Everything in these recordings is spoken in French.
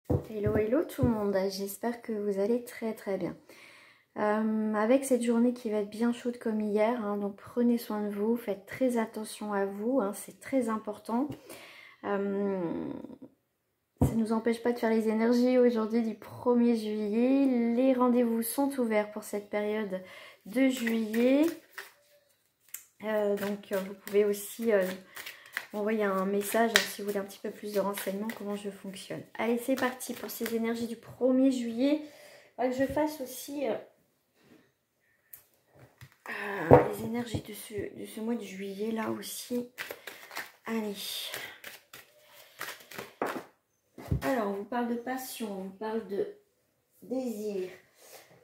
Hello, hello tout le monde, j'espère que vous allez très très bien. Avec cette journée qui va être bien chaude comme hier, hein, donc prenez soin de vous, faites très attention à vous, hein, c'est très important. Ça ne nous empêche pas de faire les énergies aujourd'hui du 1er juillet. Les rendez-vous sont ouverts pour cette période de juillet. Donc vous pouvez aussi m'envoyer un message hein, si vous voulez un petit peu plus de renseignements comment je fonctionne. Allez, c'est parti pour ces énergies du 1er juillet. Il va que je fasse aussi les énergies de ce mois de juillet là aussi. Allez. Alors, on vous parle de passion, on vous parle de désir,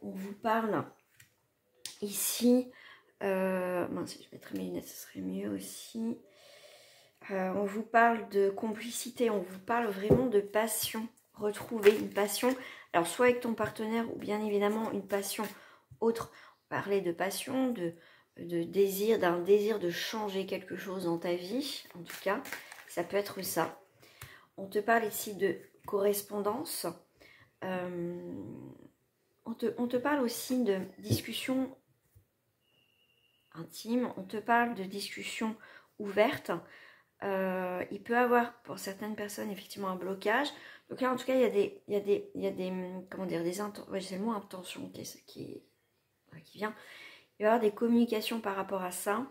on vous parle ici. Mince, je mettrai mes lunettes, ce serait mieux aussi. On vous parle de complicité, on vous parle vraiment de passion. Retrouver une passion, alors soit avec ton partenaire ou bien évidemment une passion autre. Parler de passion, de désir, d'un désir de changer quelque chose dans ta vie. En tout cas, ça peut être ça. On te parle ici de correspondance. On te parle aussi de discussions intimes. On te parle de discussions ouvertes. Il peut avoir pour certaines personnes effectivement un blocage. Donc là en tout cas il y a des comment dire, des intentions, ouais, c'est le mot intention qui vient. Il va y avoir des communications par rapport à ça.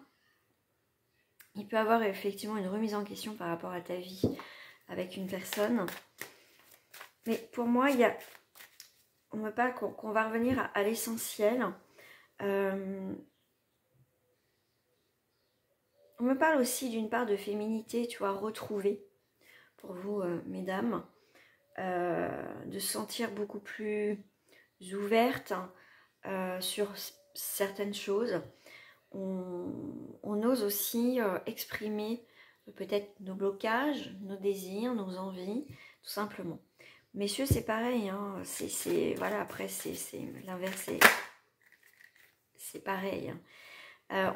Il peut y avoir effectivement une remise en question par rapport à ta vie avec une personne. Mais pour moi on me parle qu'on va revenir à l'essentiel. On me parle aussi d'une part de féminité, tu vois, retrouvée pour vous, mesdames, de se sentir beaucoup plus ouverte sur certaines choses. On ose aussi exprimer peut-être nos blocages, nos désirs, nos envies, tout simplement. Messieurs, c'est pareil, hein, voilà, après, c'est l'inverse, c'est pareil. Hein.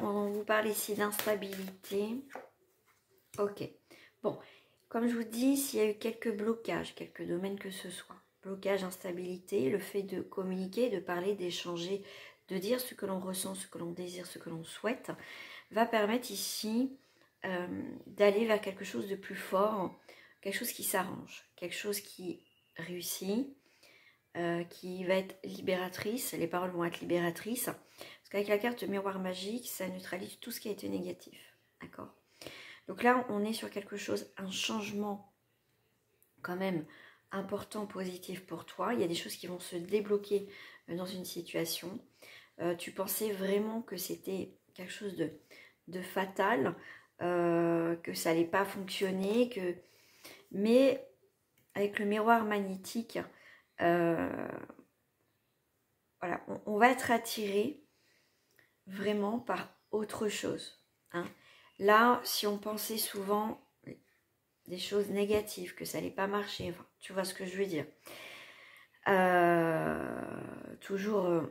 On vous parle ici d'instabilité. Ok. Bon, comme je vous dis, s'il y a eu quelques blocages, quelques domaines que ce soit, blocage, instabilité, le fait de communiquer, de parler, d'échanger, de dire ce que l'on ressent, ce que l'on désire, ce que l'on souhaite, va permettre ici d'aller vers quelque chose de plus fort, quelque chose qui s'arrange, quelque chose qui réussit, qui va être libératrice. Les paroles vont être libératrices. Parce qu'avec la carte miroir magique, ça neutralise tout ce qui a été négatif. D'accord ? Donc là, on est sur quelque chose, un changement quand même important, positif pour toi. Il y a des choses qui vont se débloquer dans une situation. Tu pensais vraiment que c'était quelque chose de fatal, que ça n'allait pas fonctionner, mais avec le miroir magnétique, voilà, on va être attiré vraiment par autre chose. Hein. Là, si on pensait souvent des choses négatives, que ça n'allait pas marcher, enfin, tu vois ce que je veux dire. Toujours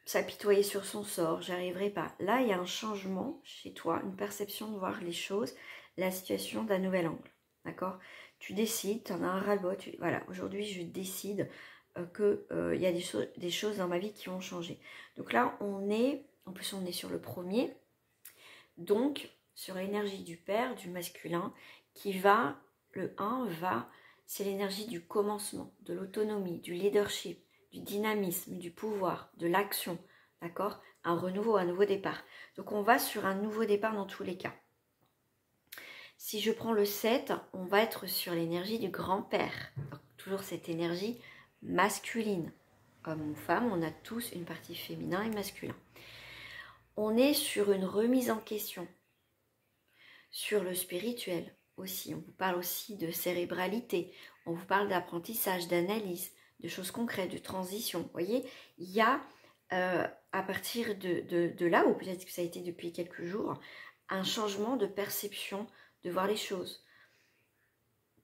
s'apitoyer sur son sort, j'arriverai pas. Là, il y a un changement chez toi, une perception de voir les choses, la situation d'un nouvel angle. D'accord ? Tu décides, tu en as un ras-le-bol, voilà, aujourd'hui je décide qu'il y a des choses dans ma vie qui vont changer. Donc là, en plus on est sur le premier, donc sur l'énergie du père, du masculin, qui va, le 1 va, c'est l'énergie du commencement, de l'autonomie, du leadership, du dynamisme, du pouvoir, de l'action, d'accord ? Un renouveau, un nouveau départ. Donc on va sur un nouveau départ dans tous les cas. Si je prends le 7, on va être sur l'énergie du grand-père. Toujours cette énergie masculine. Homme ou femme, on a tous une partie féminin et masculin. On est sur une remise en question. Sur le spirituel aussi. On vous parle aussi de cérébralité. On vous parle d'apprentissage, d'analyse, de choses concrètes, de transition. Vous voyez, il y a à partir de là, ou peut-être que ça a été depuis quelques jours, un changement de perception, de voir les choses,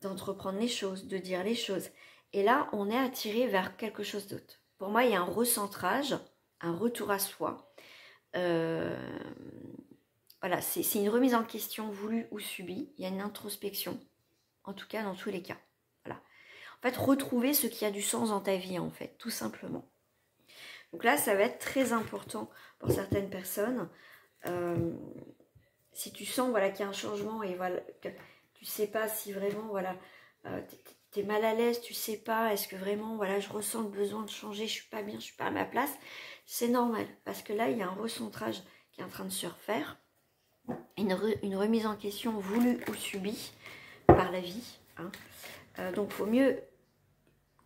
d'entreprendre les choses, de dire les choses. Et là, on est attiré vers quelque chose d'autre. Pour moi, il y a un recentrage, un retour à soi. Voilà, c'est une remise en question voulue ou subie. Il y a une introspection, en tout cas dans tous les cas. Voilà. En fait, retrouver ce qui a du sens dans ta vie, en fait, tout simplement. Donc là, ça va être très important pour certaines personnes. Si tu sens voilà, qu'il y a un changement et voilà, que tu ne sais pas si vraiment voilà, tu es mal à l'aise, tu ne sais pas, est-ce que vraiment voilà, je ressens le besoin de changer, je ne suis pas bien, je ne suis pas à ma place, c'est normal. Parce que là, il y a un recentrage qui est en train de se refaire, une remise en question voulue ou subie par la vie. Hein. Donc, il vaut mieux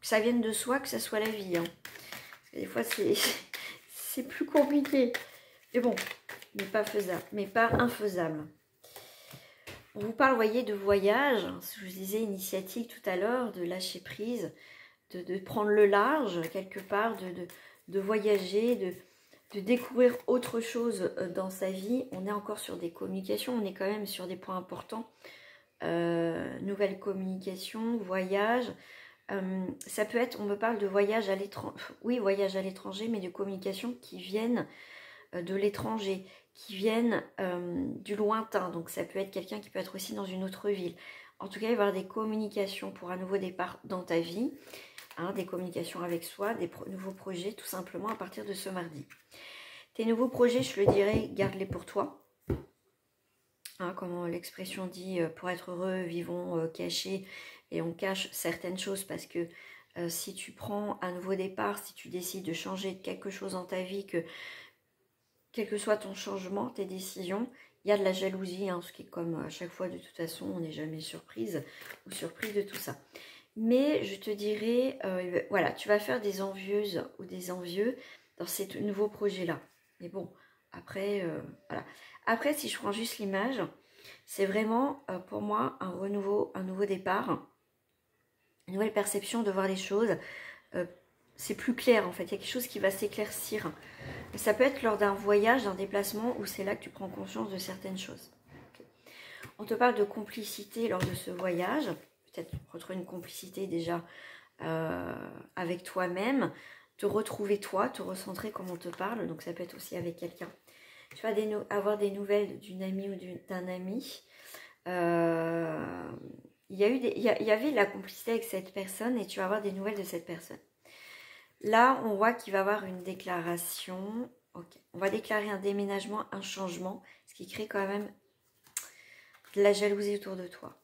que ça vienne de soi que ça soit la vie. Hein. Parce que des fois, c'est plus compliqué. Mais bon, mais pas faisable, mais pas infaisable. On vous parle, voyez, de voyage. Je vous disais initiatique tout à l'heure, de lâcher prise, de prendre le large quelque part, de voyager, de découvrir autre chose dans sa vie. On est encore sur des communications, on est quand même sur des points importants. Nouvelle communication, voyage. Ça peut être, on me parle de voyage à l'étranger. Oui, voyage à l'étranger, mais de communications qui viennent de l'étranger, qui viennent du lointain. Donc ça peut être quelqu'un qui peut être aussi dans une autre ville. En tout cas, il va y avoir des communications pour un nouveau départ dans ta vie. Hein, des communications avec soi, des nouveaux projets, tout simplement à partir de ce mardi. Tes nouveaux projets, je le dirais, garde-les pour toi. Hein, comme l'expression dit, pour être heureux, vivons cachés. Et on cache certaines choses parce que si tu prends un nouveau départ, si tu décides de changer quelque chose dans ta vie, quel que soit ton changement, tes décisions, il y a de la jalousie, hein, ce qui est comme à chaque fois, de toute façon, on n'est jamais surprise ou surprise de tout ça. Mais je te dirais, voilà, tu vas faire des envieuses ou des envieux dans ces nouveaux projets-là. Mais bon, après, voilà. Après, si je prends juste l'image, c'est vraiment pour moi un renouveau, un nouveau départ, une nouvelle perception de voir les choses. C'est plus clair en fait, il y a quelque chose qui va s'éclaircir. Ça peut être lors d'un voyage, d'un déplacement, où c'est là que tu prends conscience de certaines choses. Okay. On te parle de complicité lors de ce voyage, peut-être retrouver une complicité déjà avec toi-même, te retrouver toi, te recentrer comme on te parle, donc ça peut être aussi avec quelqu'un. Tu vas avoir des nouvelles d'une amie ou d'un ami. Il y avait la complicité avec cette personne et tu vas avoir des nouvelles de cette personne. Là, on voit qu'il va y avoir une déclaration. Okay. On va déclarer un déménagement, un changement, ce qui crée quand même de la jalousie autour de toi.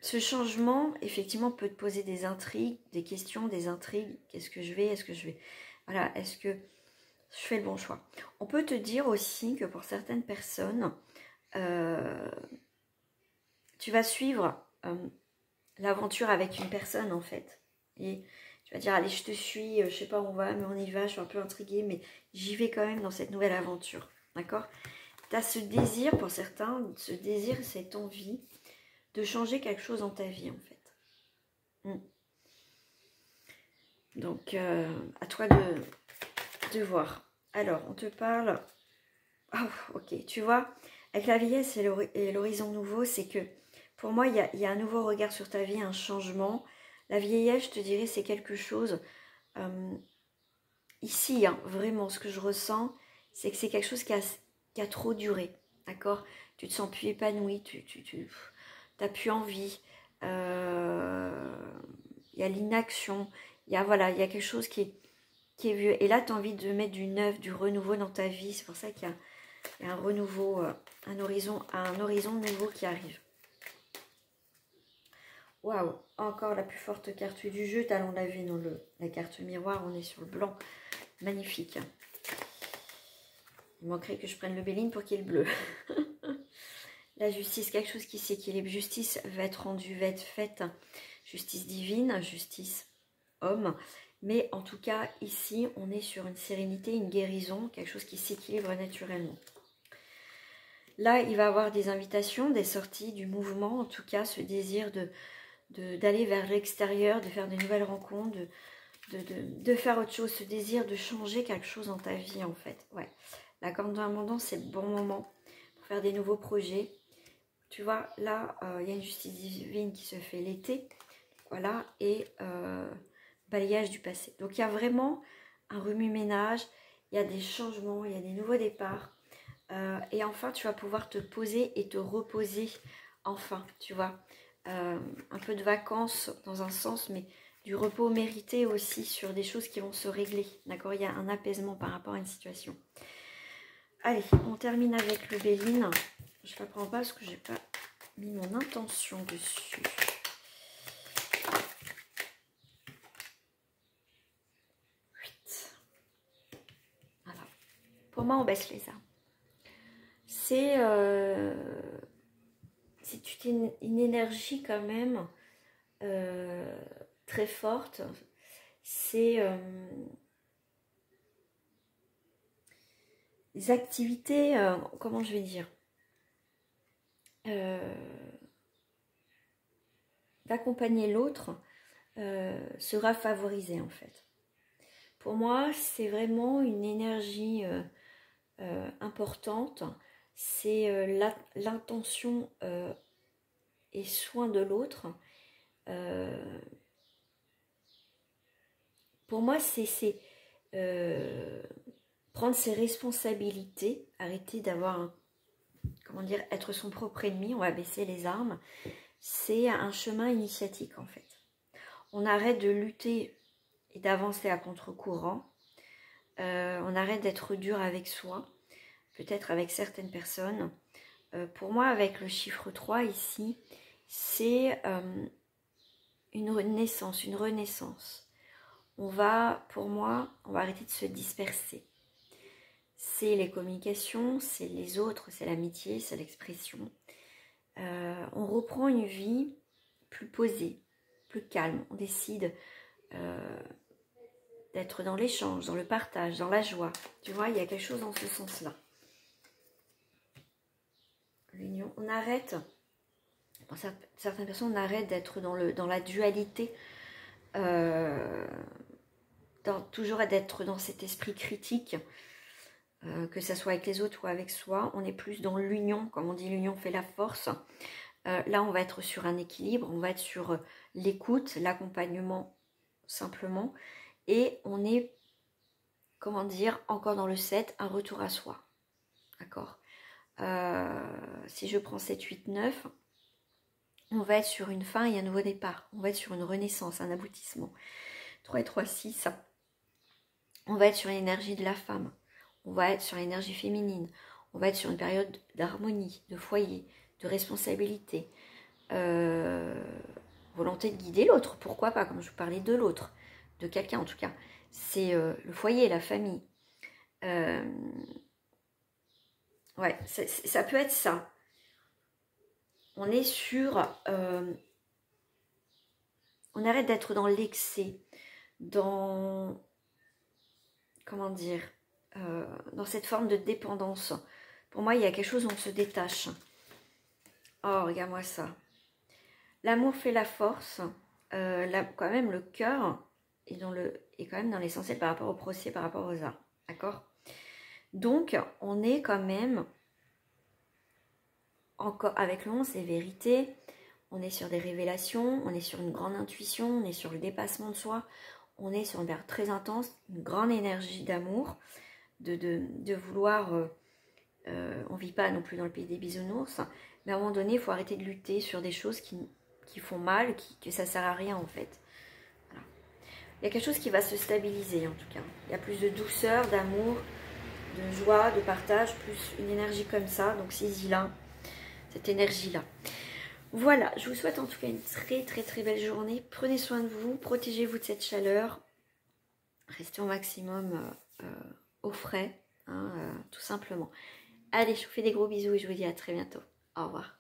Ce changement, effectivement, peut te poser des intrigues, des questions, des intrigues. Qu'est-ce que je vais? Est-ce que je vais... Voilà, est-ce que je fais le bon choix? On peut te dire aussi que pour certaines personnes, tu vas suivre l'aventure avec une personne, en fait. Et tu vas dire, allez, je te suis, je sais pas où on va, mais on y va, je suis un peu intriguée, mais j'y vais quand même dans cette nouvelle aventure. D'accord? Tu as ce désir, pour certains, ce désir, cette envie de changer quelque chose dans ta vie, en fait. Donc, à toi de voir. Alors, on te parle... Oh, ok, tu vois, avec la vieillesse et l'horizon nouveau, c'est que, pour moi, il y a un nouveau regard sur ta vie, un changement. La vieillesse, je te dirais, c'est quelque chose... ici, hein, vraiment, ce que je ressens, c'est que c'est quelque chose qui a trop duré, d'accord? Tu te sens plus épanoui, tu n'as plus envie, il y a l'inaction, il y a quelque chose qui est vieux. Et là, tu as envie de mettre du neuf, du renouveau dans ta vie. C'est pour ça qu'il y a un renouveau, un horizon nouveau qui arrive. Waouh, encore la plus forte carte du jeu. Talon de la vie dans la carte miroir, on est sur le blanc. Magnifique. Il manquerait que je prenne le béline pour qu'il y ait le bleu. La justice, quelque chose qui s'équilibre. Justice va être rendue, va être faite. Justice divine, justice homme. Mais en tout cas, ici, on est sur une sérénité, une guérison, quelque chose qui s'équilibre naturellement. Là, il va y avoir des invitations, des sorties, du mouvement. En tout cas, ce désir d'aller vers l'extérieur, de faire de nouvelles rencontres, de faire autre chose, ce désir de changer quelque chose dans ta vie, en fait. Ouais. La corde de l'abondance, c'est le bon moment pour faire des nouveaux projets. Tu vois, là, il y a une justice divine qui se fait l'été. Voilà, et balayage du passé. Donc, il y a vraiment un remue-ménage, il y a des changements, il y a des nouveaux départs. Et enfin, tu vas pouvoir te poser et te reposer, enfin, tu vois. un peu de vacances dans un sens, mais du repos mérité aussi sur des choses qui vont se régler. D'accord? Il y a un apaisement par rapport à une situation. Allez, on termine avec le Béline. Je ne la prends pas parce que je n'ai pas mis mon intention dessus. Voilà. Pour moi, on baisse les armes. C'est une énergie quand même très forte. C'est des activités, comment je vais dire, d'accompagner l'autre sera favorisé en fait. Pour moi, c'est vraiment une énergie importante. C'est l'intention et soin de l'autre. Pour moi, c'est prendre ses responsabilités, arrêter d'avoir, comment dire, être son propre ennemi, on va baisser les armes. C'est un chemin initiatique en fait. On arrête de lutter et d'avancer à contre-courant. On arrête d'être dur avec soi, peut-être avec certaines personnes. Pour moi, avec le chiffre 3 ici, c'est une naissance, une renaissance. Pour moi, on va arrêter de se disperser. C'est les communications, c'est les autres, c'est l'amitié, c'est l'expression. On reprend une vie plus posée, plus calme. On décide d'être dans l'échange, dans le partage, dans la joie. Tu vois, il y a quelque chose dans ce sens-là. L'union, on arrête, pour certaines personnes, on arrête d'être dans la dualité, toujours d'être dans cet esprit critique, que ce soit avec les autres ou avec soi. On est plus dans l'union, comme on dit, l'union fait la force. Là, on va être sur un équilibre, on va être sur l'écoute, l'accompagnement simplement. Et on est, comment dire, encore dans le 7, un retour à soi. D'accord? Si je prends 7, 8, 9, on va être sur une fin et un nouveau départ. On va être sur une renaissance, un aboutissement. 3 et 3, 6. On va être sur l'énergie de la femme. On va être sur l'énergie féminine. On va être sur une période d'harmonie, de foyer, de responsabilité. Volonté de guider l'autre. Pourquoi pas, comme je vous parlais de l'autre. De quelqu'un en tout cas. C'est le foyer, la famille. Ouais, ça peut être ça. On est sur... on arrête d'être dans l'excès, dans... Comment dire, dans cette forme de dépendance. Pour moi, il y a quelque chose où on se détache. Oh, regarde-moi ça. L'amour fait la force. Quand même, le cœur est quand même dans l'essentiel par rapport au procès, par rapport aux arts. D'accord? Donc, on est quand même, encore avec l'once et vérité, on est sur des révélations, on est sur une grande intuition, on est sur le dépassement de soi, on est sur une période très intense, une grande énergie d'amour, de vouloir, on ne vit pas non plus dans le pays des bisounours, mais à un moment donné, il faut arrêter de lutter sur des choses qui font mal, que ça ne sert à rien en fait. Voilà. Il y a quelque chose qui va se stabiliser en tout cas. Il y a plus de douceur, d'amour, de joie, de partage, plus une énergie comme ça, donc saisis-la, cette énergie-là. Voilà, je vous souhaite en tout cas une très très très belle journée. Prenez soin de vous, protégez-vous de cette chaleur. Restez au maximum au frais, hein, tout simplement. Allez, je vous fais des gros bisous et je vous dis à très bientôt. Au revoir.